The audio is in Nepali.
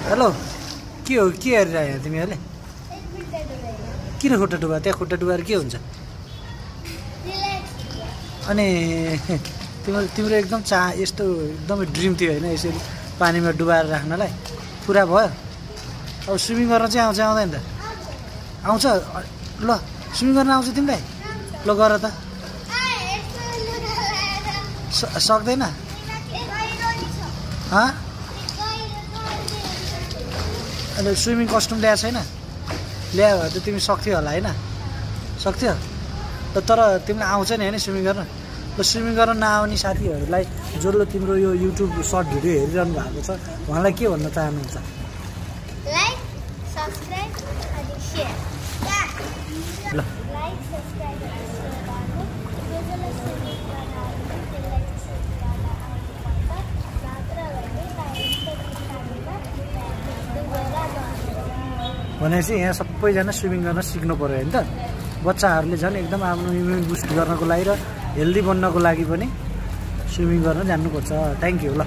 हेलो के हो के हेरिरह्यो तिमीहरूले किन खुट्टा डुबा त्यहाँ खुट्टा डुबाएर के हुन्छ अनि तिम्रो एकदम यस्तो एकदमै ड्रिम थियो होइन यसरी पानीमा डुबाएर राख्नलाई पुरा भयो अब स्विमिङ गर्न चाहिँ आउँछ आउँदैन त आउँछ ल स्विमिङ गर्न आउँछ तिमीलाई ल गर त सक्दैन अनि स्विमिङ कस्ट्युम ल्याएको छैन ल्यायो भने त तिमी सक्थ्यौ होला होइन सक्थ्यो तर तिमीलाई आउँछ नि होइन स्विमिङ गर्न ल स्विमिङ गर्न नआउने साथीहरूलाई जसले तिम्रो यो युट्युब सर्ट भिडियो हेरिरहनु भएको छ उहाँलाई के भन्न चाहनुहुन्छ लाइक सब्स्क्राइब अनि शेयर ल लाइक सब्स्क्राइब अनि शेयर गर्नु जसले स्विमिङ गर्न आउँछ त्यसलाई चाहिँ गर्न आउनुपर्छ मात्र भने भनेपछि यहाँ सबैजना स्विमिङ गर्न सिक्नु पर्यो होइन त बच्चाहरूले झन् एकदम आफ्नो इम्युन बुस्ट गर्नको लागि र हेल्दी बन्नको लागि पनि स्विमिङ गर्न जान्नुपर्छ थ्याङ्क यू ल